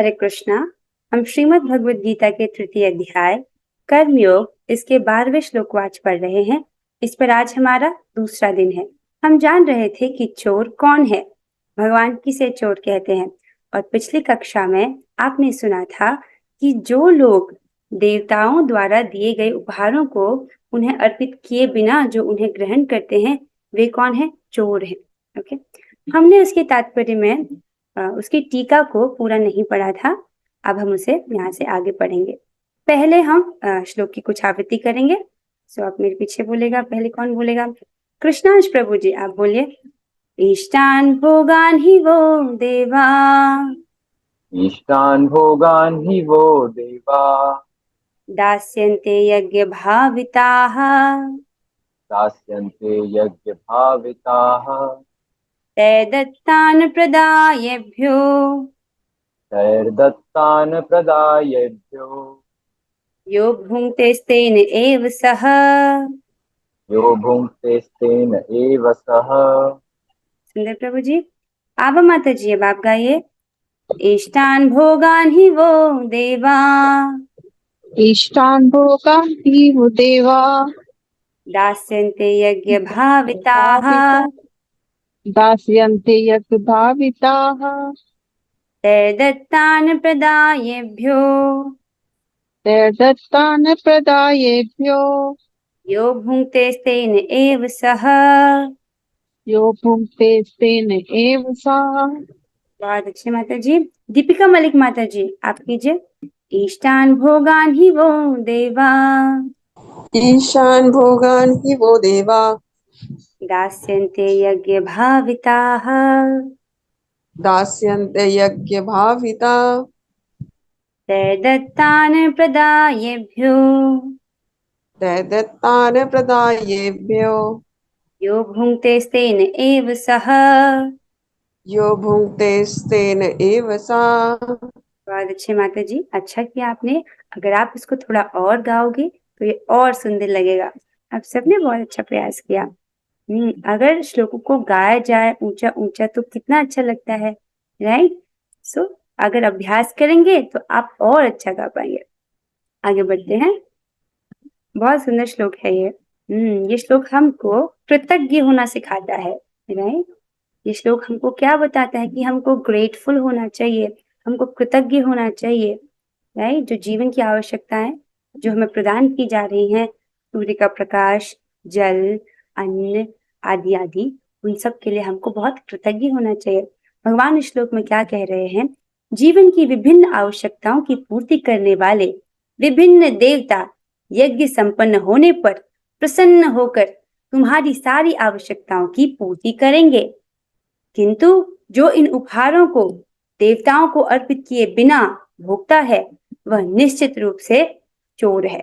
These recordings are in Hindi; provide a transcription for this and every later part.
हरे कृष्णा। हम श्रीमद् भगवद गीता के तृतीय अध्याय कर्मयोग इसके 12वें श्लोकवाच पढ़ रहे हैं। इस पर आज हमारा दूसरा दिन है। हम जान रहे थे कि चोर कौन है, भगवान किसे चोर कहते हैं। और पिछली कक्षा में आपने सुना था कि जो लोग देवताओं द्वारा दिए गए उपहारों को उन्हें अर्पित किए बिना जो उन्हें ग्रहण करते हैं वे कौन है? चोर है। ओके, हमने उसके तात्पर्य में उसकी टीका को पूरा नहीं पढ़ा था। अब हम उसे यहाँ से आगे पढ़ेंगे। पहले हम श्लोक की कुछ आवृत्ति करेंगे। सो आप मेरे पीछे बोलेगा। पहले कौन बोलेगा? कृष्णांश प्रभु जी, आप बोलिए। इष्टान भोगान ही वो देवा, इष्टान् भोगान् हि वो देवा दास्यन्ते यज्ञ भाविताः, दास्यन्ते यज्ञभाविताः तैर्दत्तान् प्रदायेभ्यो तैर्दत्तान् प्रदायेभ्यो यो भुङ्क्तेस्तेन एव सः। यो भुङ्क्तेस्तेन एव सः। सुंदर प्रभु जी। आभा माता जी, अब आप गाइए। इष्टान भोगान ही वो देवा, इष्टान् भोगान् हि वो देवा दास्यन्ते यज्ञ भाविताः, दास्यन्ते यज्ञभाविताः तैर्दत्तान् प्रदायेभ्यो तैर्दत्तान् प्रदायेभ्यो यो भुङ्क्तेस्तेन एव सः। यो भुङ्क्तेस्तेन एव सः। बहुत अच्छे माता जी। दीपिका मलिक माता जी, आप कीजिए। इष्टान भोगान ही वो देवा, ईशान भोगान हि वो देवा दास्यन्ते यज्ञ भाविताः, दास्यन्ते यज्ञ भाविता तैर्दत्तान् प्रदायेभ्यो दत्तान प्रदायेभ्यो यो भुङ्क्तेस्तेन एव सः। यो भुङ्क्तेस्तेन एव सा। बहुत अच्छे माता जी, अच्छा किया आपने। अगर आप इसको थोड़ा और गाओगे तो ये और सुंदर लगेगा। आप सबने बहुत अच्छा प्रयास किया। अगर श्लोकों को गाया जाए ऊंचा ऊंचा तो कितना अच्छा लगता है, राइट? सो अगर अभ्यास करेंगे तो आप और अच्छा गा पाएंगे। आगे बढ़ते हैं। बहुत सुंदर श्लोक है ये। ये श्लोक हमको कृतज्ञ होना सिखाता है, राइट? ये श्लोक हमको क्या बताता है कि हमको ग्रेटफुल होना चाहिए, हमको कृतज्ञ होना चाहिए, राइट? जो जीवन की आवश्यकताएं जो हमें प्रदान की जा रही हैं, सूर्य का प्रकाश, जल, अन्न आदि आदि, उन सब के लिए हमको बहुत कृतज्ञ होना चाहिए। भगवान इस श्लोक में क्या कह रहे हैं? जीवन की विभिन्न आवश्यकताओं की पूर्ति करने वाले विभिन्न देवता यज्ञ संपन्न होने पर प्रसन्न होकर तुम्हारी सारी आवश्यकताओं की पूर्ति करेंगे, किंतु जो इन उपहारों को देवताओं को अर्पित किए बिना भोगता है वह निश्चित रूप से चोर है।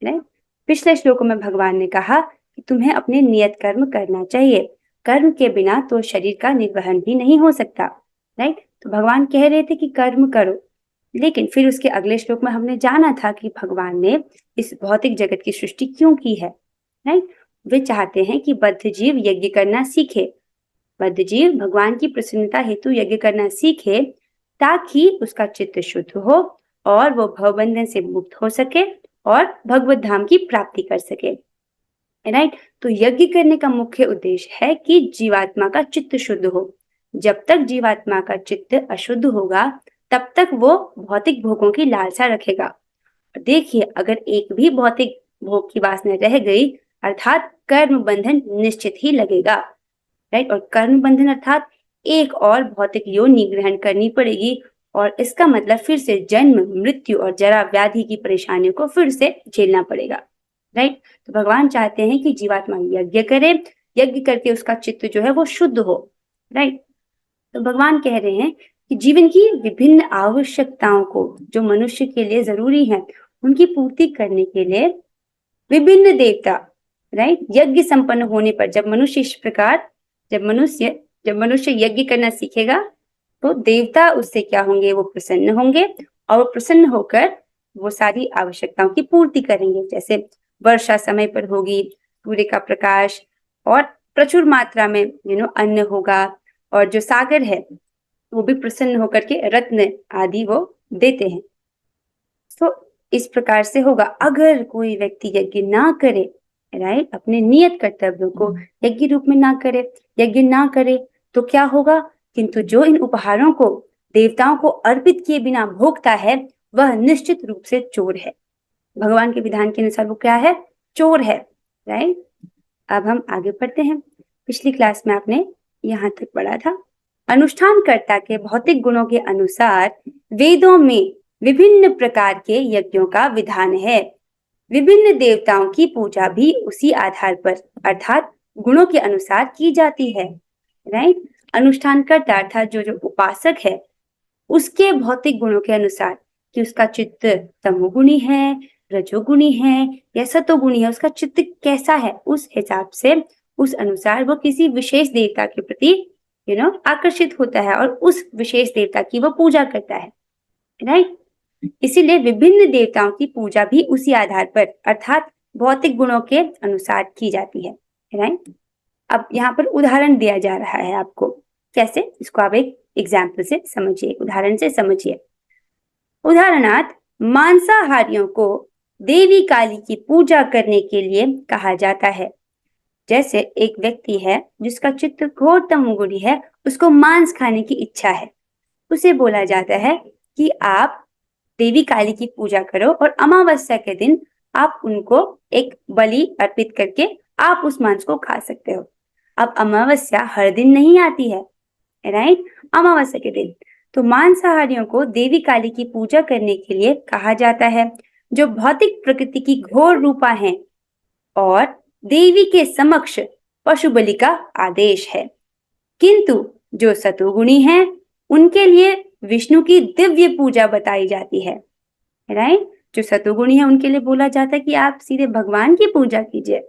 राइट? पिछले श्लोकों में भगवान ने कहा कि तुम्हें अपने नियत कर्म करना चाहिए, कर्म के बिना तो शरीर का निर्वहन भी नहीं हो सकता। राइट? तो भगवान कह रहे थे कि कर्म करो, लेकिन फिर उसके अगले श्लोक में हमने जाना था कि भगवान ने इस भौतिक जगत की सृष्टि क्यों की है। राइट? वे चाहते हैं कि बद्ध जीव यज्ञ करना सीखे, बद्ध जीव भगवान की प्रसन्नता हेतु यज्ञ करना सीखे, ताकि उसका चित्त शुद्ध हो और वो भवबंधन से मुक्त हो सके और भगवत धाम की प्राप्ति कर सके। राइट? तो यज्ञ करने का मुख्य उद्देश्य है कि जीवात्मा का चित्त शुद्ध हो। जब तक जीवात्मा का चित्त अशुद्ध होगा तब तक वो भौतिक भोगों की लालसा रखेगा। देखिए, अगर एक भी भौतिक भोग की वासना रह गई अर्थात कर्म बंधन निश्चित ही लगेगा। राइट? और कर्म बंधन अर्थात एक और भौतिक योनि ग्रहण करनी पड़ेगी और इसका मतलब फिर से जन्म, मृत्यु और जरा व्याधि की परेशानियों को फिर से झेलना पड़ेगा। राइट? तो भगवान चाहते हैं कि जीवात्मा यज्ञ करे, यज्ञ करके उसका चित्त जो है वो शुद्ध हो। राइट? तो भगवान कह रहे हैं कि जीवन की विभिन्न आवश्यकताओं को जो मनुष्य के लिए जरूरी है उनकी पूर्ति करने के लिए विभिन्न देवता, राइट, यज्ञ संपन्न होने पर जब मनुष्य इस प्रकार जब मनुष्य यज्ञ करना सीखेगा तो देवता उससे क्या होंगे? वो प्रसन्न होंगे और वो प्रसन्न होकर वो सारी आवश्यकताओं की पूर्ति करेंगे। जैसे वर्षा समय पर होगी, सूर्य का प्रकाश और प्रचुर मात्रा में अन्न होगा, और जो सागर है वो भी प्रसन्न होकर के रत्न आदि वो देते हैं। तो इस प्रकार से होगा। अगर कोई व्यक्ति यज्ञ ना करे, राइट, अपने नियत कर्तव्यों को यज्ञ रूप में ना करे, यज्ञ ना करे, तो क्या होगा? किंतु जो इन उपहारों को देवताओं को अर्पित किए बिना भोगता है वह निश्चित रूप से चोर है। भगवान के विधान के अनुसार वो क्या है? चोर है, राइट। अब हम आगे पढ़ते हैं। पिछली क्लास में आपने यहाँ तक पढ़ा था। अनुष्ठानकर्ता के भौतिक गुणों के अनुसार वेदों में विभिन्न प्रकार के यज्ञों का विधान है। विभिन्न देवताओं की पूजा भी उसी आधार पर अर्थात गुणों के अनुसार की जाती है, राइट। अनुष्ठानकर्ता अर्थात जो उपासक है उसके भौतिक गुणों के अनुसार कि उसका चित्त तमोगुणी है, रजोगुणी है या सतोगुणी है, उसका चित्त कैसा है, उस हिसाब से उस अनुसार वो किसी विशेष देवता के प्रति आकर्षित होता है और उस विशेष देवता की वो पूजा करता है, राइट। इसीलिए विभिन्न देवताओं की पूजा भी उसी आधार पर अर्थात भौतिक गुणों के अनुसार की जाती है, राइट। अब यहाँ पर उदाहरण दिया जा रहा है आपको, कैसे, इसको आप एक एग्जाम्पल से समझिए, उदाहरण से समझिए। उदाहरणार्थ, मांसाहारियों को देवी काली की पूजा करने के लिए कहा जाता है। जैसे एक व्यक्ति है जिसका चित्त घोर तमोगुणी है, उसको मांस खाने की इच्छा है, उसे बोला जाता है कि आप देवी काली की पूजा करो और अमावस्या के दिन आप उनको एक बलि अर्पित करके आप उस मांस को खा सकते हो। अब अमावस्या हर दिन नहीं आती है, राइट, अमावस्या के दिन। तो मांसाहारियों को देवी काली की पूजा करने के लिए कहा जाता है, जो भौतिक प्रकृति की घोर रूपा हैं और देवी के समक्ष पशु बलि का आदेश है। किंतु जो सतोगुणी हैं उनके लिए विष्णु की दिव्य पूजा बताई जाती है, राइट। जो सतोगुणी है उनके लिए बोला जाता है कि आप सीधे भगवान की पूजा कीजिए।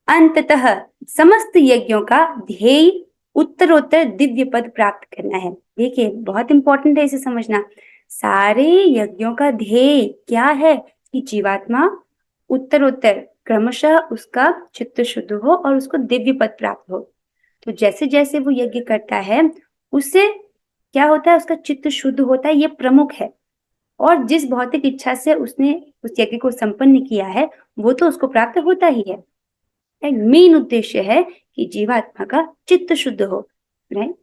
अंततः समस्त यज्ञों का ध्येय उत्तरोत्तर दिव्य पद प्राप्त करना है। देखिए, बहुत इंपॉर्टेंट है इसे समझना। सारे यज्ञों का ध्येय क्या है कि जीवात्मा उत्तरोत्तर क्रमशः उसका चित्त शुद्ध हो और उसको दिव्य पद प्राप्त हो। तो जैसे जैसे वो यज्ञ करता है उससे क्या होता है, उसका चित्त शुद्ध होता है, ये प्रमुख है। और जिस भौतिक इच्छा से उसने उस यज्ञ को संपन्न किया है वो तो उसको प्राप्त होता ही है। मेन उद्देश्य है कि जीवात्मा का चित्त शुद्ध हो, राइट।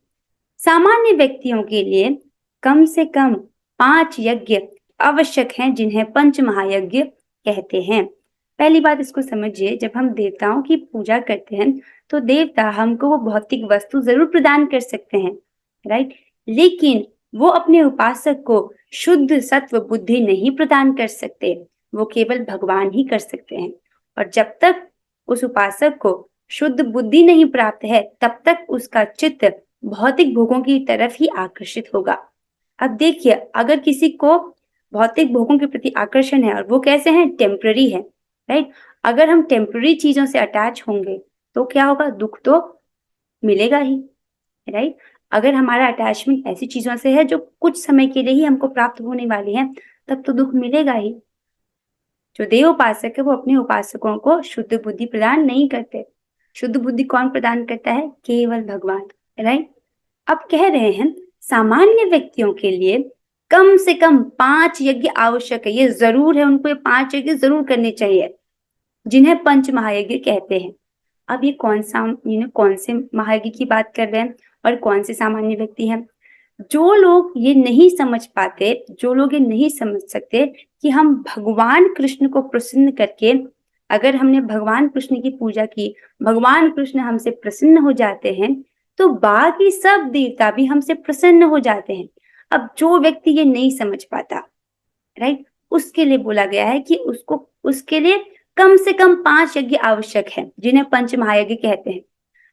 सामान्य व्यक्तियों के लिए कम से कम 5 यज्ञ आवश्यक हैं, जिन्हें पंच महायज्ञ कहते हैं। पहली बात इसको समझिए, जब हम देवताओं की पूजा करते हैं तो देवता हमको वो भौतिक वस्तु जरूर प्रदान कर सकते हैं, राइट, लेकिन वो अपने उपासक को शुद्ध सत्व बुद्धि नहीं प्रदान कर सकते, वो केवल भगवान ही कर सकते हैं। और जब तक उस उपासक को शुद्ध बुद्धि नहीं प्राप्त है तब तक उसका चित्त भौतिक भोगों की तरफ ही आकर्षित होगा। अब देखिए, अगर किसी को भौतिक भोगों के प्रति आकर्षण है और वो कैसे हैं, टेम्पररी है, राइट। अगर हम टेम्पररी चीजों से अटैच होंगे तो क्या होगा, दुख तो मिलेगा ही, राइट। अगर हमारा अटैचमेंट ऐसी चीजों से है जो कुछ समय के लिए ही हमको प्राप्त होने वाली है तब तो दुख मिलेगा ही। जो देव उपासक है वो अपने उपासकों को शुद्ध बुद्धि प्रदान नहीं करते। शुद्ध बुद्धि कौन प्रदान करता है, केवल भगवान, राइट। अब कह रहे हैं सामान्य व्यक्तियों के लिए कम से कम 5 यज्ञ आवश्यक है। ये जरूर है, उनको ये 5 यज्ञ जरूर करने चाहिए, जिन्हें पंच महायज्ञ कहते हैं। अब ये कौन से महायज्ञ की बात कर रहे हैं और कौन से सामान्य व्यक्ति हैं? जो लोग ये नहीं समझ पाते, जो लोग ये नहीं समझ सकते कि हम भगवान कृष्ण को प्रसन्न करके, अगर हमने भगवान कृष्ण की पूजा की, भगवान कृष्ण हमसे प्रसन्न हो जाते हैं तो बाकी सब देवता भी हमसे प्रसन्न हो जाते हैं। अब जो व्यक्ति ये नहीं समझ पाता, राइट, उसके लिए बोला गया है कि उसके लिए कम से कम 5 यज्ञ आवश्यक है, जिन्हें पंच महायज्ञ कहते हैं।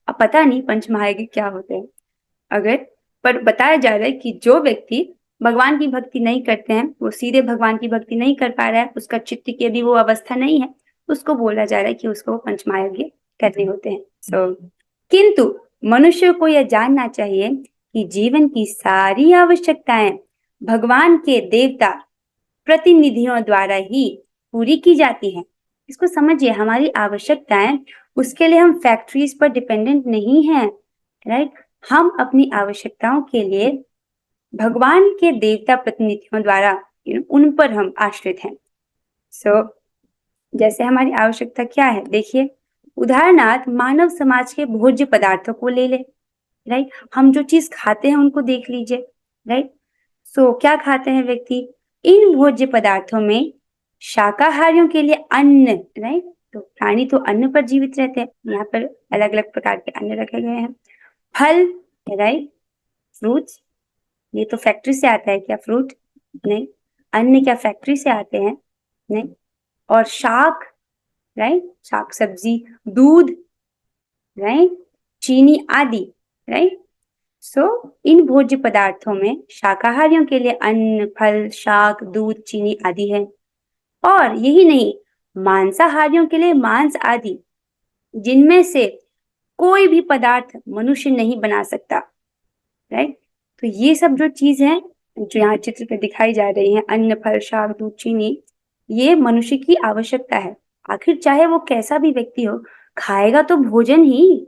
अब पता नहीं पंच महायज्ञ क्या होते हैं, पर बताया जा रहा है कि जो व्यक्ति भगवान की भक्ति नहीं करते हैं, वो सीधे भगवान की भक्ति नहीं कर पा रहा है, उसका चित्त की अभी वो अवस्था नहीं है, उसको बोला जा रहा है कि उसको पंच महायज्ञ करने होते हैं। किंतु मनुष्य को यह जानना चाहिए कि जीवन की सारी आवश्यकताएं भगवान के देवता प्रतिनिधियों द्वारा ही पूरी की जाती हैं। इसको समझिए, हमारी आवश्यकताएं, उसके लिए हम फैक्ट्रीज पर डिपेंडेंट नहीं हैं, राइट। हम अपनी आवश्यकताओं के लिए भगवान के देवता प्रतिनिधियों द्वारा उन पर हम आश्रित हैं। सो जैसे हमारी आवश्यकता क्या है, देखिए उदाहरणार्थ मानव समाज के भोज्य पदार्थों को ले ले, राइट। हम जो चीज खाते हैं उनको देख लीजिए, राइट। सो क्या खाते हैं व्यक्ति, इन भोज्य पदार्थों में शाकाहारियों के लिए अन्न, राइट। तो प्राणी तो अन्न पर जीवित रहते हैं, यहाँ पर अलग अलग प्रकार के अन्न रखे गए हैं। फल, राइट, फ्रूट्स, ये तो फैक्ट्री से आता है क्या फ्रूट, नहीं। अन्न क्या फैक्ट्री से आते हैं, नहीं। और शाक, राइट, शाक सब्जी, दूध, राइट, चीनी आदि, राइट। सो इन भोज्य पदार्थों में शाकाहारियों के लिए अन्न, फल, शाक, दूध, चीनी आदि है। और यही नहीं, मांसाहारियों के लिए मांस आदि, जिनमें से कोई भी पदार्थ मनुष्य नहीं बना सकता, राइट। तो ये सब जो चीज है जो यहाँ चित्र पे दिखाई जा रही है, अन्न, फल, शाक, दूध, चीनी, ये मनुष्य की आवश्यकता है। आखिर चाहे वो कैसा भी व्यक्ति हो, खाएगा तो भोजन ही,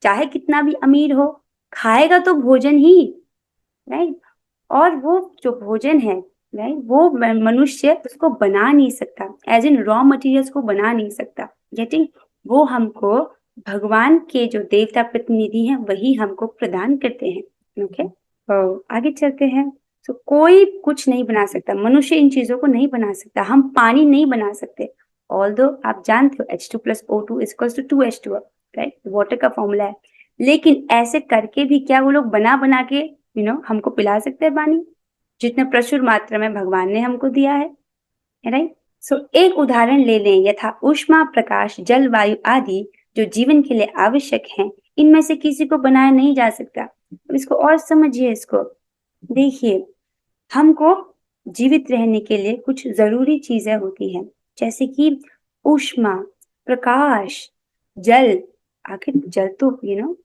चाहे कितना भी अमीर हो, खाएगा तो भोजन ही, राइट। और वो जो भोजन है, राइट, वो मनुष्य उसको बना नहीं सकता, एज इन रॉ मटेरियल्स को बना नहीं सकता, गेटिंग। वो हमको भगवान के जो देवता प्रतिनिधि हैं वही हमको प्रदान करते हैं। ओके, तो आगे चलते हैं। तो कोई कुछ नहीं बना सकता, मनुष्य इन चीजों को नहीं बना सकता। हम पानी नहीं बना सकते, ऑल्दो आप जानते हो H2 + O2 = 2H2, right, water का फॉर्मूला है। लेकिन ऐसे करके भी क्या वो लोग बना बना के हमको पिला सकते हैं पानी, जितने प्रचुर मात्रा में भगवान ने हमको दिया है, राइट। सो एक उदाहरण ले लें, यथा ऊष्मा, प्रकाश, जल, वायु आदि जो जीवन के लिए आवश्यक हैं, इनमें से किसी को बनाया नहीं जा सकता। अब इसको और समझिए, इसको देखिए, हमको जीवित रहने के लिए कुछ जरूरी चीजें होती हैं, जैसे कि ऊष्मा, प्रकाश, जल। आखिर जल तो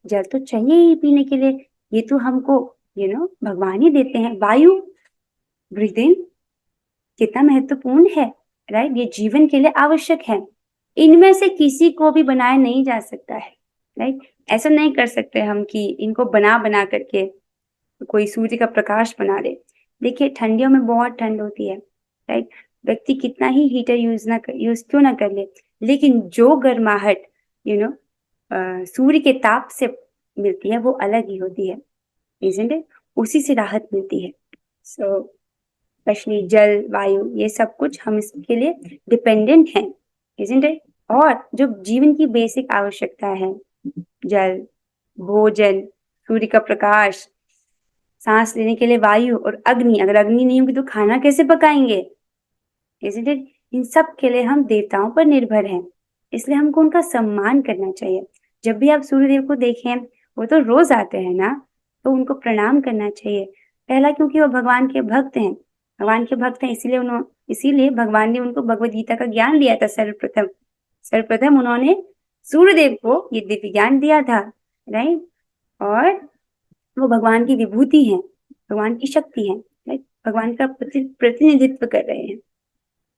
जल तो चाहिए ही पीने के लिए, ये तो हमको भगवान ही देते हैं। वायु, ब्रीथ इन, कितना महत्वपूर्ण है, राइट, ये जीवन के लिए आवश्यक है। इनमें से किसी को भी बनाया नहीं जा सकता है, राइट। ऐसा नहीं कर सकते हम कि इनको बना बना करके कोई सूर्य का प्रकाश बना ले। देखिए ठंडियों में बहुत ठंड होती है, राइट, व्यक्ति कितना ही हीटर यूज क्यों ना कर ले, लेकिन जो गर्माहट सूर्य के ताप से मिलती है वो अलग ही होती है, isn't it? उसी से राहत मिलती है। सो स्पेशली जल, वायु, ये सब कुछ हम इसके लिए डिपेंडेंट हैं, isn't it? और जो जीवन की बेसिक आवश्यकता है, जल, भोजन, सूर्य का प्रकाश, सांस लेने के लिए वायु और अग्नि, अगर अग्नि नहीं होगी तो खाना कैसे पकाएंगे, isn't it? इन सब के लिए हम देवताओं पर निर्भर हैं, इसलिए हमको उनका सम्मान करना चाहिए। जब भी आप सूर्यदेव को देखें, वो तो रोज आते हैं ना, तो उनको प्रणाम करना चाहिए। पहला क्योंकि वो भगवान के भक्त हैं, भगवान के भक्त हैं, इसीलिए भगवान ने उनको भगवद गीता का ज्ञान दिया था। सर्वप्रथम उन्होंने सूर्यदेव को ये दिव्य ज्ञान दिया था, राइट। और वो भगवान की विभूति है, भगवान की शक्ति है, राइट, भगवान का प्रतिनिधित्व कर रहे हैं।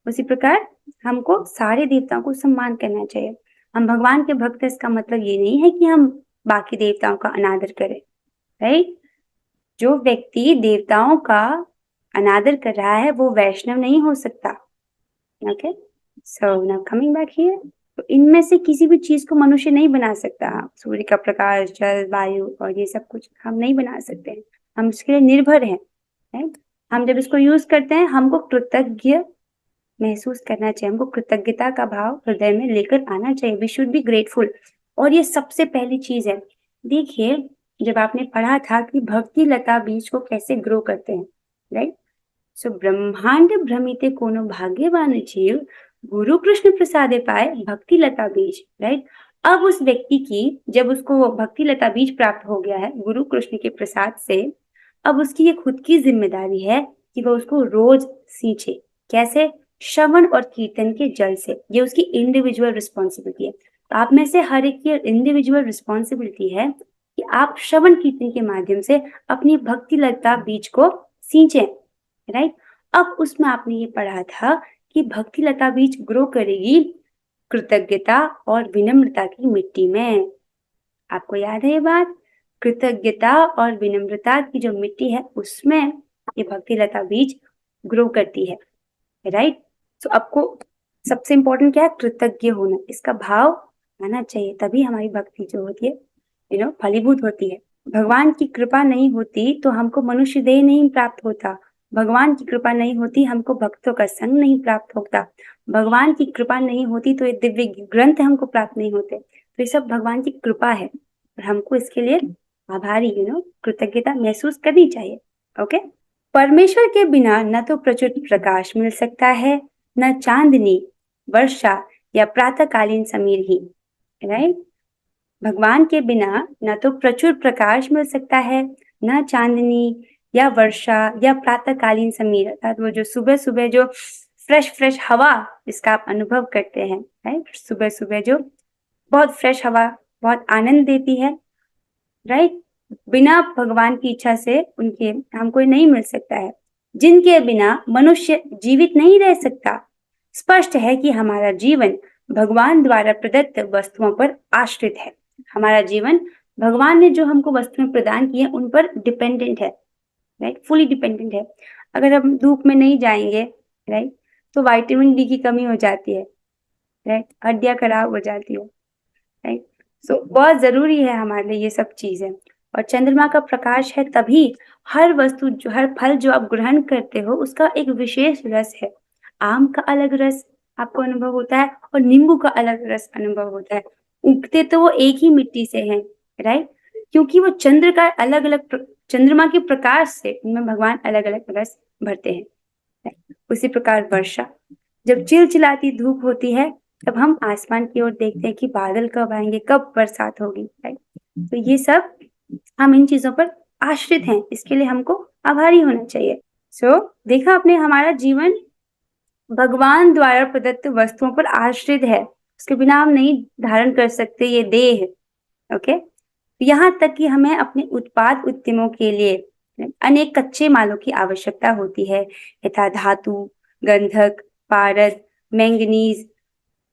उसी प्रकार हमको सारे देवताओं को सम्मान करना चाहिए। हम भगवान के भक्त, इसका मतलब ये नहीं है कि हम बाकी देवताओं का अनादर करें, राइट। जो व्यक्ति देवताओं का अनादर कर रहा है वो वैष्णव नहीं हो सकता। Okay, so now coming back here, तो इनमें से किसी भी चीज को मनुष्य नहीं बना सकता। सूर्य का प्रकाश, जल, वायु और ये सब कुछ हम नहीं बना सकते हैं, हम इसके लिए निर्भर हैं, राइट। हम जब इसको यूज करते हैं हमको कृतज्ञ महसूस करना चाहिए, हमको कृतज्ञता का भाव हृदय में लेकर आना चाहिए। वी शुड बी ग्रेटफुल, और ये सबसे पहली चीज है। देखिए जब आपने पढ़ा था कि भक्ति लता बीज को कैसे ग्रो करते हैं, राइट। सो ब्रह्मांड भ्रमिते कोनो भाग्यवान जीव, गुरु कृष्ण प्रसादे पाए भक्ति लता बीज, राइट। अब उस व्यक्ति की, जब उसको भक्ति लता बीज प्राप्त हो गया है गुरु कृष्ण के प्रसाद से, अब उसकी ये खुद की जिम्मेदारी है कि वह उसको रोज सींचे। कैसे? श्रवण और कीर्तन के जल से। ये उसकी इंडिविजुअल रिस्पॉन्सिबिलिटी है। तो आप में से हर एक की इंडिविजुअल रिस्पॉन्सिबिलिटी है कि आप श्रवण कीर्तन के माध्यम से अपनी भक्ति लता बीज को सींचें, राइट। अब उसमें आपने ये पढ़ा था कि भक्ति लता बीज ग्रो करेगी कृतज्ञता और विनम्रता की मिट्टी में। आपको याद है ये बात? कृतज्ञता और विनम्रता की जो मिट्टी है उसमें ये भक्ति लता बीज ग्रो करती है, राइट। तो आपको सबसे इम्पोर्टेंट क्या है, कृतज्ञ होना, इसका भाव आना चाहिए, तभी हमारी भक्ति जो होती है फलीभूत होती है। भगवान की कृपा नहीं होती तो हमको मनुष्य देह नहीं प्राप्त होता, भगवान की कृपा नहीं होती हमको भक्तों का संग नहीं प्राप्त होता, भगवान की कृपा नहीं होती तो ये दिव्य ग्रंथ हमको प्राप्त नहीं होते। तो ये सब भगवान की कृपा है और हमको इसके लिए आभारी कृतज्ञता महसूस करनी चाहिए। ओके, परमेश्वर के बिना न तो प्रचुर प्रकाश मिल सकता है, न चांदनी, वर्षा या प्रातःकालीन समीर ही, राइट। भगवान के बिना न तो प्रचुर प्रकाश मिल सकता है, न चांदनी या वर्षा या प्रातःकालीन समीर, अर्थात वो जो सुबह सुबह जो फ्रेश हवा जिसका आप अनुभव करते हैं, राइट, सुबह सुबह जो बहुत फ्रेश हवा बहुत आनंद देती है, राइट, बिना भगवान की इच्छा से उनके हमको नहीं मिल सकता है, जिनके बिना मनुष्य जीवित नहीं रह सकता। स्पष्ट है कि हमारा जीवन भगवान द्वारा प्रदत्त वस्तुओं पर आश्रित है, हमारा जीवन भगवान ने जो हमको वस्तुएं प्रदान की है उन पर डिपेंडेंट है, राइट, फुली डिपेंडेंट है। अगर हम धूप में नहीं जाएंगे, राइट, तो विटामिन डी की कमी हो जाती है, राइट, हड्डियां खराब हो जाती है, राइट। सो बहुत जरूरी है हमारे लिए ये सब चीजें। और चंद्रमा का प्रकाश है तभी हर वस्तु जो हर फल जो आप ग्रहण करते हो उसका एक विशेष रस है। आम का अलग रस आपको अनुभव होता है और नींबू का अलग रस अनुभव होता है। उगते तो वो एक ही मिट्टी से हैं, राइट, क्योंकि वो चंद्र का अलग अलग चंद्रमा के प्रकाश से उनमें भगवान अलग अलग रस भरते हैं। उसी प्रकार वर्षा, जब चिलचिलाती धूप होती है तब हम आसमान की ओर देखते हैं कि बादल कब आएंगे, कब बरसात होगी, राइट। तो ये सब हम इन चीजों पर आश्रित हैं, इसके लिए हमको आभारी होना चाहिए। देखा आपने, हमारा जीवन भगवान द्वारा प्रदत्त वस्तुओं पर आश्रित है, उसके बिना हम नहीं धारण कर सकते ये देह। ओके, यहाँ तक कि हमें अपने उत्पाद उद्यमों के लिए अनेक कच्चे मालों की आवश्यकता होती है, यथा धातु, गंधक, पारद, मैंगनीज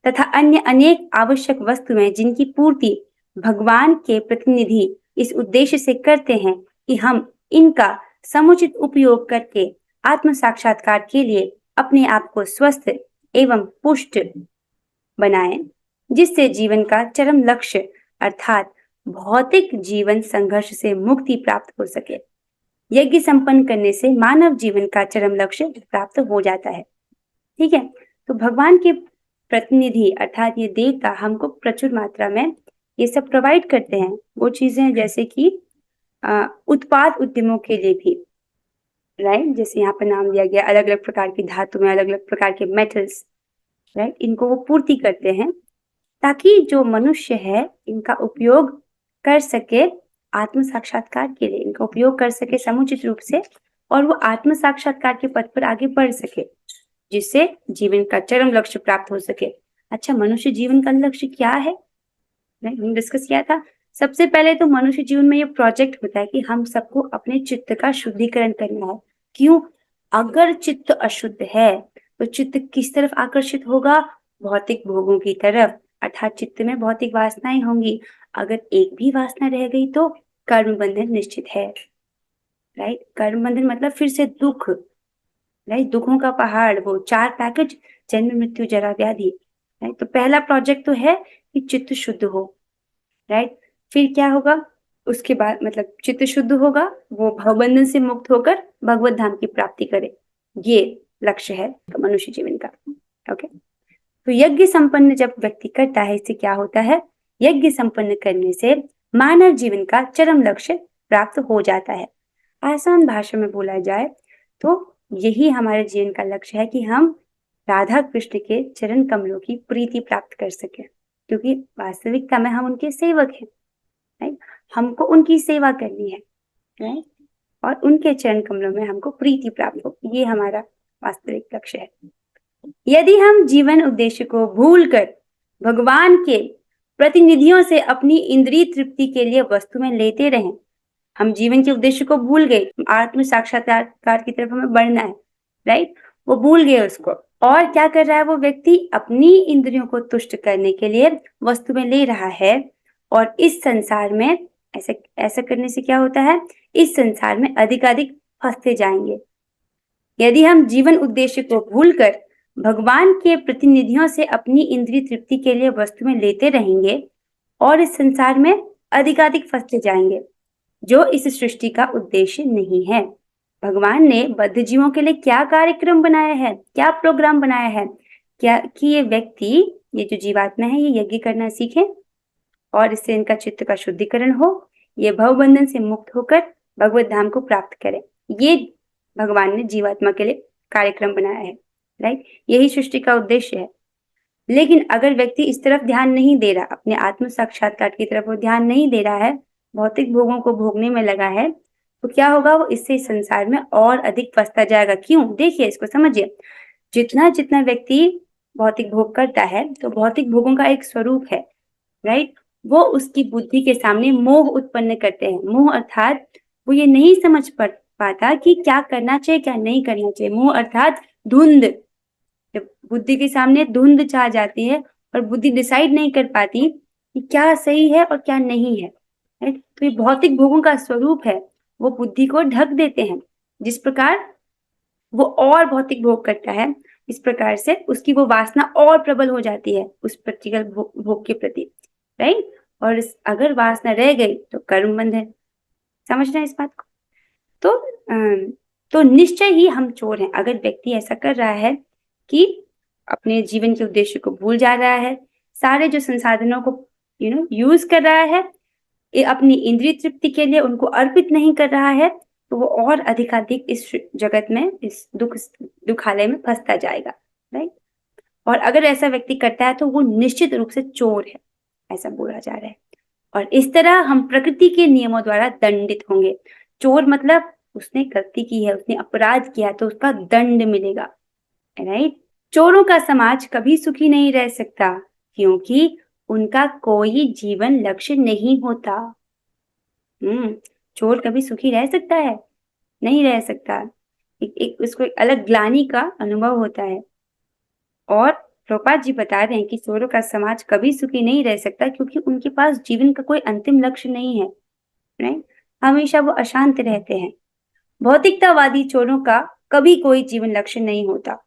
तथा अन्य अनेक आवश्यक वस्तुएं जिनकी पूर्ति भगवान के प्रतिनिधि इस उद्देश्य से करते हैं कि हम इनका समुचित उपयोग करके आत्म साक्षात्कार के लिए अपने आप को स्वस्थ एवं पुष्ट बनाएं, जिससे जीवन का चरम लक्ष्य अर्थात भौतिक जीवन संघर्ष से मुक्ति प्राप्त हो सके। यज्ञ संपन्न करने से मानव जीवन का चरम लक्ष्य प्राप्त हो जाता है। ठीक है, तो भगवान के प्रतिनिधि अर्थात ये देवता हमको प्रचुर मात्रा में ये सब प्रोवाइड करते हैं। वो चीजें जैसे कि उत्पाद उद्यमों के लिए भी, राइट, जैसे यहाँ पर नाम दिया गया अलग अलग प्रकार की धातु में अलग अलग प्रकार के मेटल्स, राइट, इनको वो पूर्ति करते हैं ताकि जो मनुष्य है इनका उपयोग कर सके आत्म साक्षात्कार के लिए, इनका उपयोग कर सके समुचित रूप से और वो आत्म साक्षात्कार के पथ पर आगे बढ़ सके, जिससे जीवन का चरम लक्ष्य प्राप्त हो सके। अच्छा, मनुष्य जीवन का लक्ष्य क्या है, हमने डिस्कस किया था। सबसे पहले तो मनुष्य जीवन में ये प्रोजेक्ट होता है कि हम सबको अपने चित्त का शुद्धिकरण करना है। क्यों? अगर चित्त अशुद्ध है तो चित्त किस तरफ आकर्षित होगा? भौतिक भोगों की तरफ, अर्थात चित्त में भौतिक वासनाएं होंगी। अगर एक भी वासना रह गई तो कर्म बंधन निश्चित है, राइट। कर्म बंधन मतलब फिर से दुख, राइट, दुखों का पहाड़, वो 4 पैकेज, जन्म मृत्यु जरा व्याधि, राइट। तो पहला प्रोजेक्ट तो है कि चित्त शुद्ध हो, राइट। फिर क्या होगा उसके बाद, मतलब चित्त शुद्ध होगा, वो भवबंधन से मुक्त होकर भगवत धाम की प्राप्ति करे, ये लक्ष्य है मनुष्य जीवन का। ओके, तो यज्ञ संपन्न जब व्यक्ति करता है, इससे क्या होता है? यज्ञ संपन्न करने से मानव जीवन का चरम लक्ष्य प्राप्त हो जाता है। आसान भाषा में बोला जाए तो यही हमारे जीवन का लक्ष्य है कि हम राधा कृष्ण के चरण कमलों की प्रीति प्राप्त कर सके, क्योंकि वास्तविकता में हम उनके सेवक हैं, राइट। हमको उनकी सेवा करनी है, राइट, और उनके चरण कमलों में हमको प्रीति प्राप्त हो, ये हमारा वास्तविक लक्ष्य है। यदि हम जीवन उद्देश्य को भूलकर भगवान के प्रतिनिधियों से अपनी इंद्रिय तृप्ति के लिए वस्तुएं लेते रहें, हम जीवन के उद्देश्य को भूल गए, आत्म साक्षात्कार की तरफ हमें बढ़ना है, राइट, वो भूल गए उसको। और क्या कर रहा है वो व्यक्ति? अपनी इंद्रियों को तुष्ट करने के लिए वस्तुएं ले रहा है और इस संसार में ऐसा ऐसा करने से क्या होता है, इस संसार में अधिकाधिक फंसते जाएंगे। यदि हम जीवन उद्देश्य को भूलकर भगवान के प्रतिनिधियों से अपनी इंद्रिय तृप्ति के लिए वस्तुएं लेते रहेंगे और इस संसार में अधिकाधिक फंसते जाएंगे, जो इस सृष्टि का उद्देश्य नहीं है। भगवान ने बद्ध जीवों के लिए क्या कार्यक्रम बनाया है, क्या प्रोग्राम बनाया है, क्या कि ये व्यक्ति, ये जो जीवात्मा है, ये यज्ञ करना सीखें और इससे इनका चित्त का शुद्धिकरण हो, ये भवबंधन से मुक्त होकर भगवत धाम को प्राप्त करें। ये भगवान ने जीवात्मा के लिए कार्यक्रम बनाया है, राइट। यही सृष्टि का उद्देश्य है। लेकिन अगर व्यक्ति इस तरफ ध्यान नहीं दे रहा, अपने आत्म साक्षात्कार की तरफ वो ध्यान नहीं दे रहा है, भौतिक भोगों को भोगने में लगा है, तो क्या होगा, वो इससे संसार में और अधिक फंसता जाएगा। क्यों? देखिए, इसको समझिए। जितना जितना व्यक्ति भौतिक भोग करता है, तो भौतिक भोगों का एक स्वरूप है, राइट। वो उसकी बुद्धि के सामने मोह उत्पन्न करते हैं। मोह अर्थात वो ये नहीं समझ पाता कि क्या करना चाहिए, क्या नहीं करना चाहिए। मोह अर्थात धुंध। जब बुद्धि के सामने धुंध छा जाती है और बुद्धि डिसाइड नहीं कर पाती कि क्या सही है और क्या नहीं है, राइट। तो ये भौतिक भोगों का स्वरूप है, वो बुद्धि को ढक देते हैं। जिस प्रकार वो और भौतिक भोग करता है, इस प्रकार से उसकी वो वासना और प्रबल हो जाती है उस प्रतिकल भोग के प्रति, राइट। और अगर वासना रह गई तो कर्म बंध है। समझना इस बात को। तो निश्चय ही हम चोर हैं। अगर व्यक्ति ऐसा कर रहा है कि अपने जीवन के उद्देश्य को भूल जा रहा है, सारे जो संसाधनों को यूज कर रहा है, अपनी इंद्रिय तृप्ति के लिए उनको अर्पित नहीं कर रहा है, तो वो और अधिकाधिक इस जगत में, इस दुखालय में फंसता जाएगा, राइट। और अगर ऐसा व्यक्ति करता है तो वो निश्चित रूप से चोर है, ऐसा बोला जा रहा है। और इस तरह हम प्रकृति के नियमों द्वारा दंडित होंगे। चोर मतलब उसने गलती की है, उसने अपराध किया, तो उसका दंड मिलेगा, राइट। चोरों का समाज कभी सुखी नहीं रह सकता, क्योंकि उनका कोई जीवन लक्ष्य नहीं होता। चोर कभी सुखी रह सकता है? नहीं रह सकता। उसको एक अलग ग्लानि का अनुभव होता है। और प्रभुपाद जी बता रहे हैं कि चोरों का समाज कभी सुखी नहीं रह सकता, क्योंकि उनके पास जीवन का कोई अंतिम लक्ष्य नहीं है, राइट। हमेशा वो अशांत रहते हैं। भौतिकतावादी चोरों का कभी कोई जीवन लक्ष्य नहीं होता।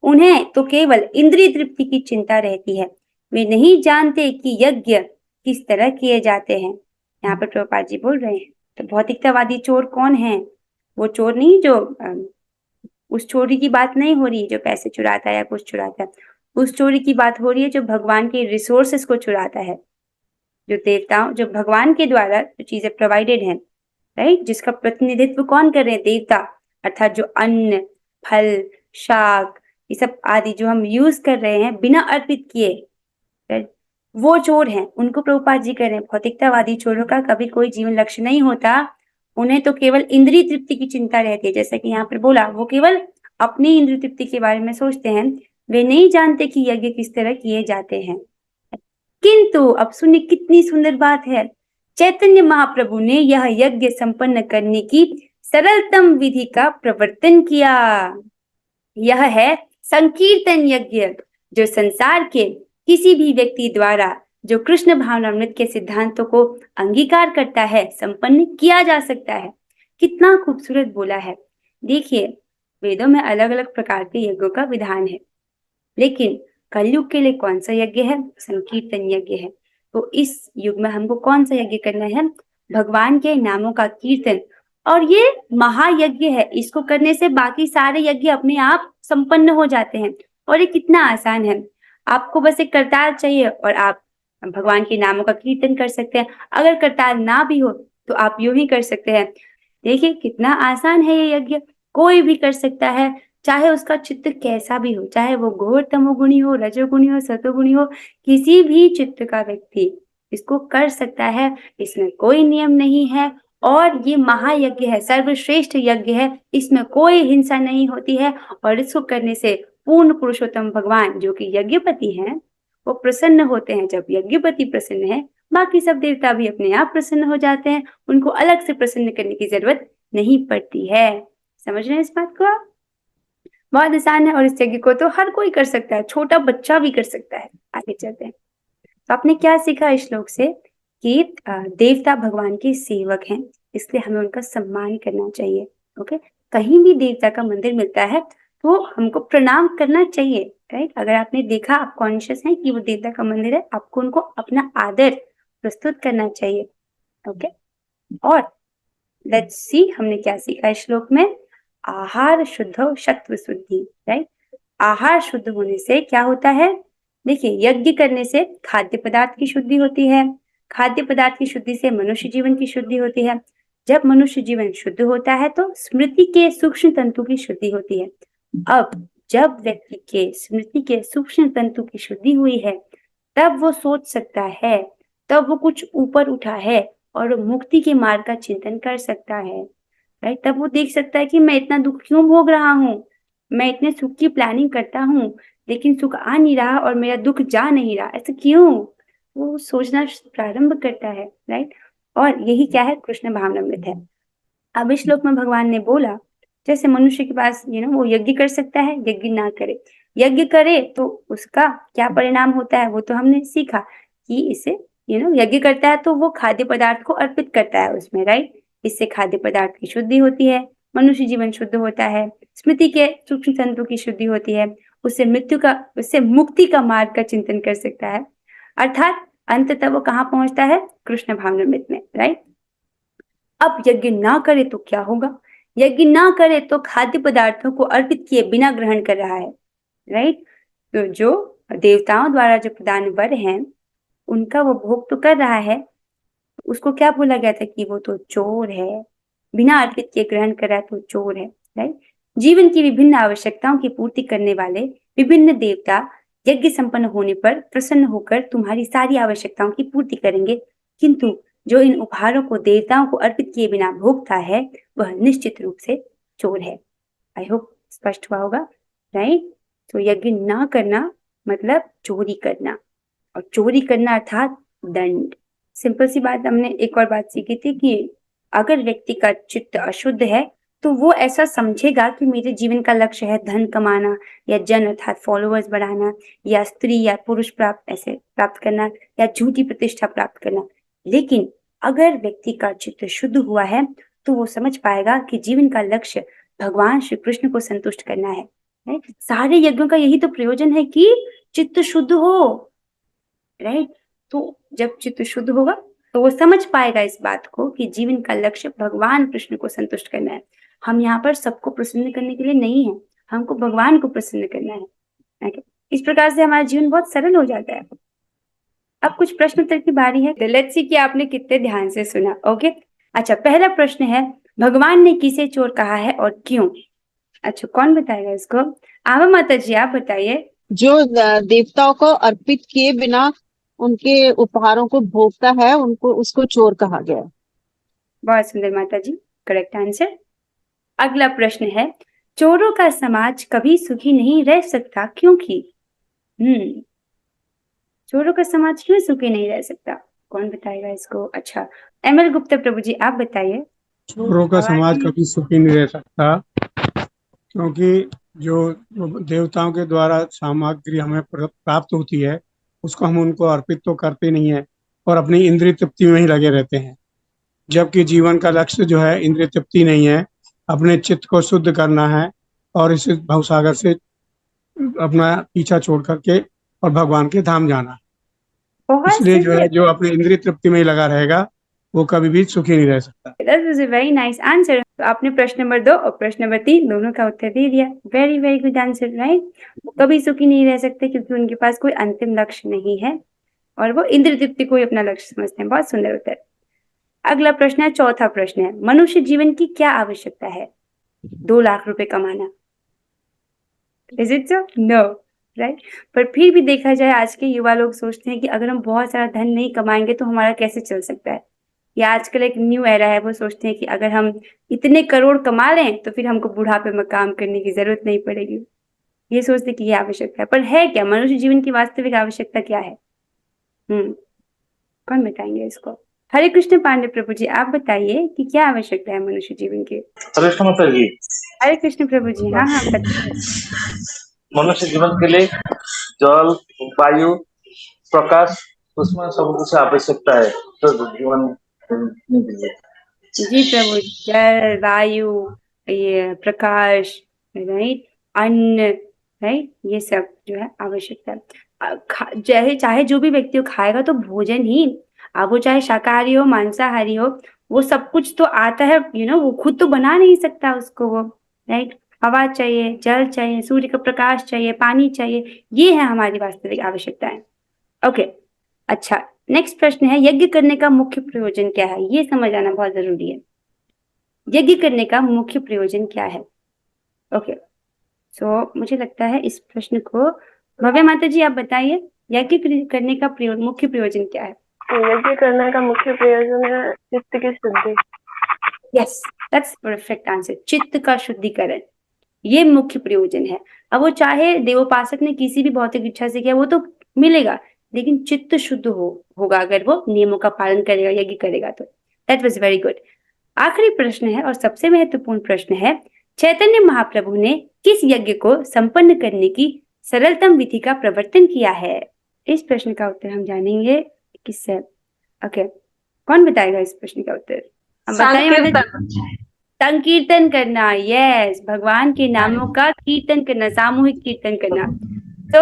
उन्हें तो केवल इंद्रिय तृप्ति की चिंता रहती है। वे नहीं जानते कि यज्ञ किस तरह किए जाते हैं। यहाँ पर प्रभुपाद जी बोल रहे हैं। तो भौतिकतावादी चोर कौन है? वो चोर नहीं जो उस चोरी की बात नहीं हो रही जो पैसे चुराता है या कुछ चुराता है। उस चोरी की बात हो रही है जो भगवान के रिसोर्सेस को चुराता है, जो देवताओं, जो भगवान के द्वारा जो चीजें प्रोवाइडेड हैं, राइट, जिसका प्रतिनिधित्व कौन कर रहे हैं? देवता। अर्थात जो अन्न, फल, शाक, ये सब आदि जो हम यूज कर रहे हैं बिना अर्पित किए, राइट, वो चोर हैं। उनको प्रभुपाद जी कह रहे हैं भौतिकतावादी चोरों का कभी कोई जीवन लक्ष्य नहीं होता। उन्हें तो केवल इंद्रिय तृप्ति की चिंता रहती है। जैसा कि यहाँ पर बोला, वो केवल अपनी इंद्रिय तृप्ति के बारे में सोचते हैं। वे नहीं जानते कि यज्ञ किस तरह किए जाते हैं। किंतु अब सुनिए कितनी सुंदर बात है। चैतन्य महाप्रभु ने यह यज्ञ संपन्न करने की सरलतम विधि का प्रवर्तन किया। यह है संकीर्तन यज्ञ, जो संसार के किसी भी व्यक्ति द्वारा जो कृष्ण भावनामृत के सिद्धांतों को अंगीकार करता है, संपन्न किया जा सकता है। कितना खूबसूरत बोला है। देखिए, वेदों में अलग अलग प्रकार के यज्ञों का विधान है, लेकिन कलयुग के लिए कौन सा यज्ञ है? संकीर्तन यज्ञ है। तो इस युग में हमको कौन सा यज्ञ करना है? भगवान के नामों का कीर्तन। और ये महायज्ञ है। इसको करने से बाकी सारे यज्ञ अपने आप संपन्न हो जाते हैं। और ये कितना आसान है। आपको बस एक करताल चाहिए और आप भगवान के नामों का कीर्तन कर सकते हैं। अगर करताल ना भी हो तो आप यूं ही कर सकते हैं। देखिए कितना आसान है ये यज्ञ। कोई भी कर सकता है, चाहे उसका चित्त कैसा भी हो, चाहे वो घोर तमोगुणी हो, रजोगुणी हो, सतोगुणी हो, किसी भी चित्त का व्यक्ति इसको कर सकता है। इसमें कोई नियम नहीं है। और ये महायज्ञ है, सर्वश्रेष्ठ यज्ञ है। इसमें कोई हिंसा नहीं होती है। और इसको करने से पूर्ण पुरुषोत्तम भगवान जो कि यज्ञपति हैं, वो प्रसन्न होते हैं। जब यज्ञपति प्रसन्न है, बाकी सब देवता भी अपने आप प्रसन्न हो जाते हैं। उनको अलग से प्रसन्न करने की जरूरत नहीं पड़ती है। समझ रहे हैं इस बात को आप? बहुत आसान है। और इस यज्ञ को तो हर कोई कर सकता है, छोटा बच्चा भी कर सकता है। आगे चलते हैं। तो आपने क्या सीखा इस श्लोक से? कि देवता भगवान के सेवक हैं, इसलिए हमें उनका सम्मान करना चाहिए। ओके, कहीं भी देवता का मंदिर मिलता है तो हमको प्रणाम करना चाहिए, राइट। अगर आपने देखा, आप कॉन्शियस हैं कि वो देवता का मंदिर है, आपको उनको अपना आदर प्रस्तुत करना चाहिए। ओके, और लेट्स सी हमने क्या सीखा इस श्लोक में। आहार शुद्धो सत्व शुद्धि, राइट। आहार शुद्ध होने से क्या होता है? देखिए, यज्ञ करने से खाद्य पदार्थ की शुद्धि होती है, खाद्य पदार्थ की शुद्धि से मनुष्य जीवन की शुद्धि होती है। जब मनुष्य जीवन शुद्ध होता है तो स्मृति के सूक्ष्म तंतु की शुद्धि होती है। अब जब व्यक्ति के स्मृति के सूक्ष्म तंतु की शुद्धि हुई है, तब वो सोच सकता है, तब वो कुछ ऊपर उठा है और मुक्ति के मार्ग का चिंतन कर सकता है, राइट। तब वो देख सकता है कि मैं इतना दुख क्यों भोग रहा हूँ, मैं इतने सुख की प्लानिंग करता हूँ लेकिन सुख आ नहीं रहा और मेरा दुख जा नहीं रहा, ऐसा क्यों? वो सोचना प्रारंभ करता है, राइट। और यही क्या है? कृष्ण भावनामृत है। अब इस श्लोक में भगवान ने बोला, जैसे मनुष्य के पास वो यज्ञ कर सकता है, यज्ञ ना करे, यज्ञ करे तो उसका क्या परिणाम होता है, वो तो हमने सीखा कि इसे यज्ञ करता है तो वो खाद्य पदार्थ को अर्पित करता है उसमें, राइट। इससे खाद्य पदार्थ की शुद्धि होती है, मनुष्य जीवन शुद्ध होता है, स्मृति के सूक्ष्म तंतु की शुद्धि होती है, उससे मुक्ति का मार्ग का चिंतन कर सकता है, अर्थात अंततः वो कहाँ पहुंचता है? कृष्ण भावनामृत में, राइट। अब यज्ञ ना करे तो क्या होगा? यज्ञ ना करे तो खाद्य पदार्थों को अर्पित किए बिना ग्रहण कर रहा है, राइट। तो जो देवताओं द्वारा जो प्रदान वर हैं उनका वो भोग तो कर रहा है, उसको क्या बोला गया था कि वो तो चोर है, बिना अर्पित किए ग्रहण कर रहा है तो चोर है, राइट। जीवन की विभिन्न आवश्यकताओं की पूर्ति करने वाले विभिन्न देवता यज्ञ संपन्न होने पर प्रसन्न होकर तुम्हारी सारी आवश्यकताओं की पूर्ति करेंगे, किंतु जो इन उपहारों को देवताओं को अर्पित किए बिना भोगता है वह निश्चित रूप से चोर है। आई होप स्पष्ट हुआ होगा, राइट। तो यज्ञ ना करना मतलब चोरी करना, और चोरी करना अर्थात दंड। सिंपल सी बात, हमने एक और बात सीखी थी कि अगर व्यक्ति का चित्त अशुद्ध है तो वो ऐसा समझेगा कि मेरे जीवन का लक्ष्य है धन कमाना या जन अर्थात फॉलोअर्स बढ़ाना या स्त्री या पुरुष प्राप्त करना या झूठी प्रतिष्ठा प्राप्त करना। लेकिन अगर व्यक्ति का चित्त शुद्ध हुआ है तो वो समझ पाएगा कि जीवन का लक्ष्य भगवान श्री कृष्ण को संतुष्ट करना है, राइट। सारे यज्ञों का यही तो प्रयोजन है कि चित्त शुद्ध हो, राइट। तो जब चित्त शुद्ध होगा तो वो समझ पाएगा इस बात को कि जीवन का लक्ष्य भगवान कृष्ण को संतुष्ट करना है। हम यहाँ पर सबको प्रसन्न करने के लिए नहीं है, हमको भगवान को प्रसन्न करना है। इस प्रकार से हमारा जीवन बहुत सरल हो जाता है। अब कुछ प्रश्न उत्तर की बारी है। लेट्स सी कि आपने कितने ध्यान से सुना। ओके, अच्छा, पहला प्रश्न है, भगवान ने किसे चोर कहा है और क्यों? अच्छा, कौन बताएगा इसको? आवा माता जी, आप बताइए। जो देवताओं को अर्पित किए बिना उनके उपहारों को भोगता है उनको उसको चोर कहा गया। बहुत सुंदर माता जी, करेक्ट आंसर। अगला प्रश्न है, चोरों का समाज कभी सुखी नहीं रह सकता क्योंकि? चोरों का समाज क्यों सुखी नहीं रह सकता? कौन बताएगा इसको? अच्छा, एमएल गुप्ता प्रभु जी, आप बताइए। चोरों का समाज कभी सुखी नहीं रह सकता क्योंकि जो देवताओं के द्वारा सामग्री हमें प्राप्त होती है उसको हम उनको अर्पित तो करते नहीं है और अपनी इंद्रिय तृप्ति में ही लगे रहते हैं, जबकि जीवन का लक्ष्य जो है इंद्रिय तृप्ति नहीं है, अपने चित्त को शुद्ध करना है और इस भवसागर से अपना पीछा छोड़ करके और भगवान के धाम जाना। इसलिए जो है जो अपने इंद्रिय तृप्ति में ही लगा रहेगा वो कभी भी सुखी नहीं रह सकता। That was a very nice answer. तो आपने प्रश्न नंबर 2 और प्रश्न नंबर 3 दोनों का उत्तर दे दिया। Very very good answer, right. वो कभी सुखी नहीं रह सकते क्योंकि उनके पास कोई अंतिम लक्ष्य नहीं है और वो इंद्रिय तृप्ति को ही अपना लक्ष्य समझते हैं। बहुत सुंदर उत्तर। अगला प्रश्न है, चौथा प्रश्न है, मनुष्य जीवन की क्या आवश्यकता है? 2 लाख रुपए कमाना। Is it so? No, right. पर फिर भी देखा जाए आज के युवा लोग सोचते हैं कि अगर हम बहुत सारा धन नहीं कमाएंगे तो हमारा कैसे चल सकता है। या आजकल एक न्यू एरा है, वो सोचते हैं कि अगर हम इतने करोड़ कमा लें तो फिर हमको बुढ़ापे में काम करने की जरूरत नहीं पड़ेगी। ये सोचते कि ये आवश्यकता है, पर है क्या? मनुष्य जीवन की वास्तविक आवश्यकता क्या है? कौन बताएंगे इसको? हरे कृष्ण पांडे प्रभु जी, आप बताइए कि क्या आवश्यकता है मनुष्य जीवन की? हरे कृष्ण माता जी। हरे कृष्ण प्रभु जी, हाँ हाँ बताइए। मनुष्य जीवन के लिए जल, वायु, प्रकाश, उसमें सब कुछ आवश्यकता है तो जीवन जीने के लिए। जी प्रभु, जल, वायु, ये प्रकाश, राइट, अन्न, राइट, ये सब जो है आवश्यकता है। चाहे जो भी व्यक्ति को खाएगा तो भोजन ही, अब वो चाहे शाकाहारी हो मांसाहारी हो, वो सब कुछ तो आता है, वो खुद तो बना नहीं सकता उसको, वो राइट। हवा चाहिए, जल चाहिए, सूर्य का प्रकाश चाहिए, पानी चाहिए, ये है हमारी वास्तविक आवश्यकताएं। ओके, अच्छा, नेक्स्ट प्रश्न है, यज्ञ करने का मुख्य प्रयोजन क्या है? ये समझ आना बहुत जरूरी है। यज्ञ करने का मुख्य प्रयोजन क्या है? ओके, सो मुझे लगता है इस प्रश्न को भव्य माता जी आप बताइए, यज्ञ करने का मुख्य प्रयोजन क्या है? यज्ञ करने का मुख्य प्रयोजन है चित्त की शुद्धि। यस, दैट्स परफेक्ट आंसर, चित्त का शुद्धिकरण, ये मुख्य प्रयोजन है। अब वो चाहे देवोपासक ने किसी भी भौतिक इच्छा से किया, वो तो मिलेगा, लेकिन चित्त शुद्ध होगा अगर वो नियमों का पालन करेगा, यज्ञ करेगा तो। That was very good. आखिरी प्रश्न है और सबसे महत्वपूर्ण प्रश्न है, चैतन्य महाप्रभु ने किस यज्ञ को संपन्न करने की सरलतम विधि का प्रवर्तन किया है? इस प्रश्न का उत्तर हम जानेंगे किससे? ओके, कौन बताएगा इस प्रश्न का उत्तर? हम बताइए। संकीर्तन करना, यस, भगवान के नामों का कीर्तन करना, सामूहिक कीर्तन करना। तो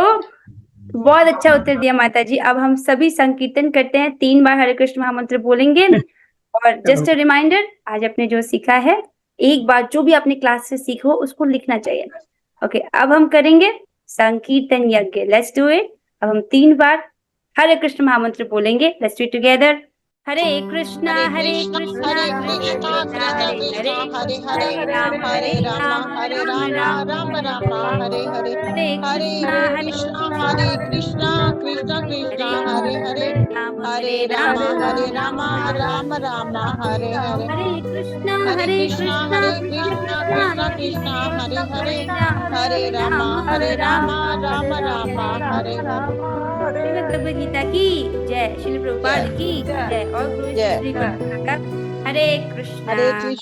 बहुत अच्छा उत्तर दिया माता जी। अब हम सभी संकीर्तन करते हैं, 3 बार हरे कृष्ण महामंत्र बोलेंगे। और जस्ट अ रिमाइंडर, आज आपने जो सीखा है, एक बार जो भी आपने क्लास से सीखो उसको लिखना चाहिए। ओके, अब हम करेंगे संकीर्तन यज्ञ, लेट्स डू इट। अब हम 3 बार हरे कृष्ण महामंत्र बोलेंगे, लेट्स डू इट टुगेदर। हरे कृष्णा हरे कृष्णा कृष्णा कृष्ण कृष्ण हरे हरे हरे राम राम राम हरे हरे हरे कृष्णा कृष्ण कृष्ण हरे हरे राम राम हरे हरे हरे कृष्णा हरे कृष्ण कृष्ण कृष्ण हरे हरे राम राम हरे हरे। भगवद गीता की जय, श्रील प्रभुपाद की जय, और गुरु श्री जय। हरे कृष्णा। हरे कृष्ण